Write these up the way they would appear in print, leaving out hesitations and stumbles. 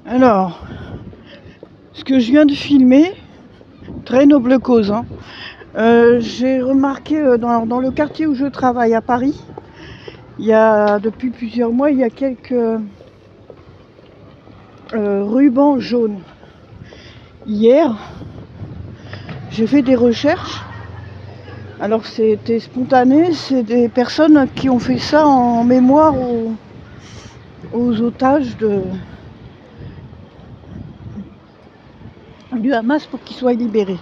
Alors, ce que je viens de filmer, très noble cause, hein. J'ai remarqué dans le quartier où je travaille à Paris, depuis plusieurs mois, il y a quelques rubans jaunes. Hier, j'ai fait des recherches. Alors c'était spontané, c'est des personnes qui ont fait ça en mémoire aux otages du Hamas pour qu'ils soient libérés.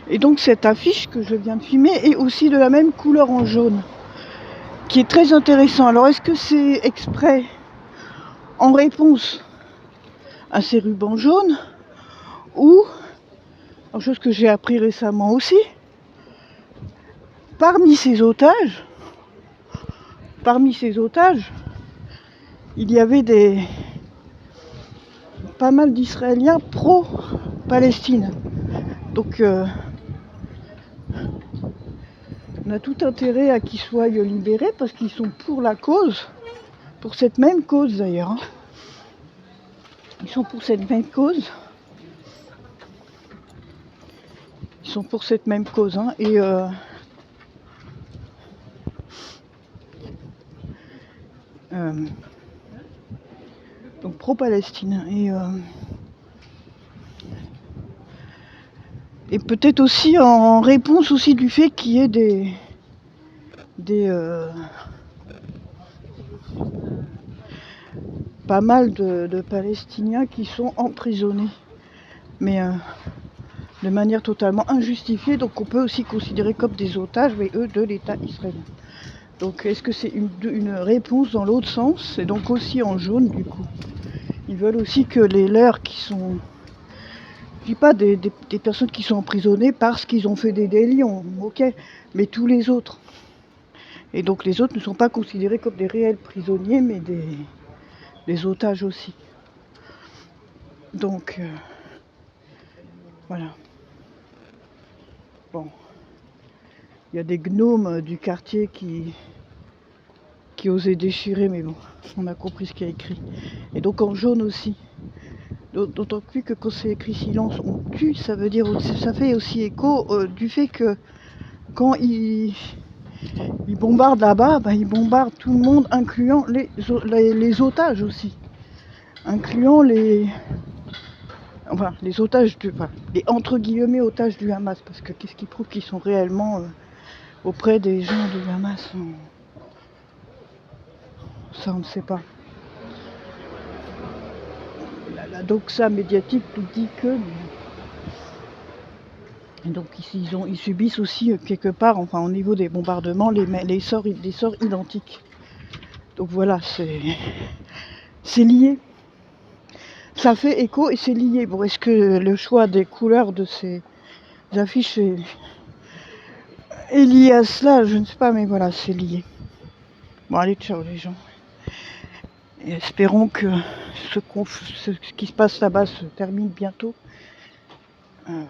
Et donc cette affiche que je viens de filmer est aussi de la même couleur en jaune, qui est très intéressant. Alors est-ce que c'est exprès en réponse à ces rubans jaunes ou, en chose que j'ai appris récemment aussi, parmi ces otages, il y avait pas mal d'Israéliens pro-Palestine. Donc on a tout intérêt à qu'ils soient libérés parce qu'ils sont pour la cause, pour cette même cause d'ailleurs. Hein. Ils sont pour cette même cause. Ils sont pour cette même cause. Hein. Et donc pro-Palestine. Et peut-être aussi en réponse aussi du fait qu'il y ait pas mal de Palestiniens qui sont emprisonnés, mais de manière totalement injustifiée, donc on peut aussi considérer comme des otages, mais eux de l'État israélien. Donc est-ce que c'est une réponse dans l'autre sens? C'est donc aussi en jaune du coup. Ils veulent aussi que les leurs qui sont... Je dis pas des personnes qui sont emprisonnées parce qu'ils ont fait des délits, ok, mais tous les autres. Et donc les autres ne sont pas considérés comme des réels prisonniers, mais des otages aussi. Donc voilà. Bon. Il y a des gnomes du quartier qui osaient déchirer, mais bon, on a compris ce qu'il y a écrit. Et donc en jaune aussi. D'autant plus que quand c'est écrit silence, on tue, ça veut dire, ça fait aussi écho du fait que quand ils bombardent là-bas, ils bombardent tout le monde, incluant les otages aussi. Incluant les otages les entre guillemets otages du Hamas, parce que qu'est-ce qui prouve qu'ils sont réellement auprès des gens du Hamas? Ça, on ne sait pas. La doxa médiatique nous dit que... Et donc ils subissent aussi quelque part, enfin au niveau des bombardements, des sorts identiques. Donc voilà, c'est lié. Ça fait écho et c'est lié. Bon, est-ce que le choix des couleurs de ces affiches est lié à cela? Je ne sais pas, mais voilà, c'est lié. Bon, allez, ciao les gens. Et espérons que ce qui se passe là-bas se termine bientôt. Voilà.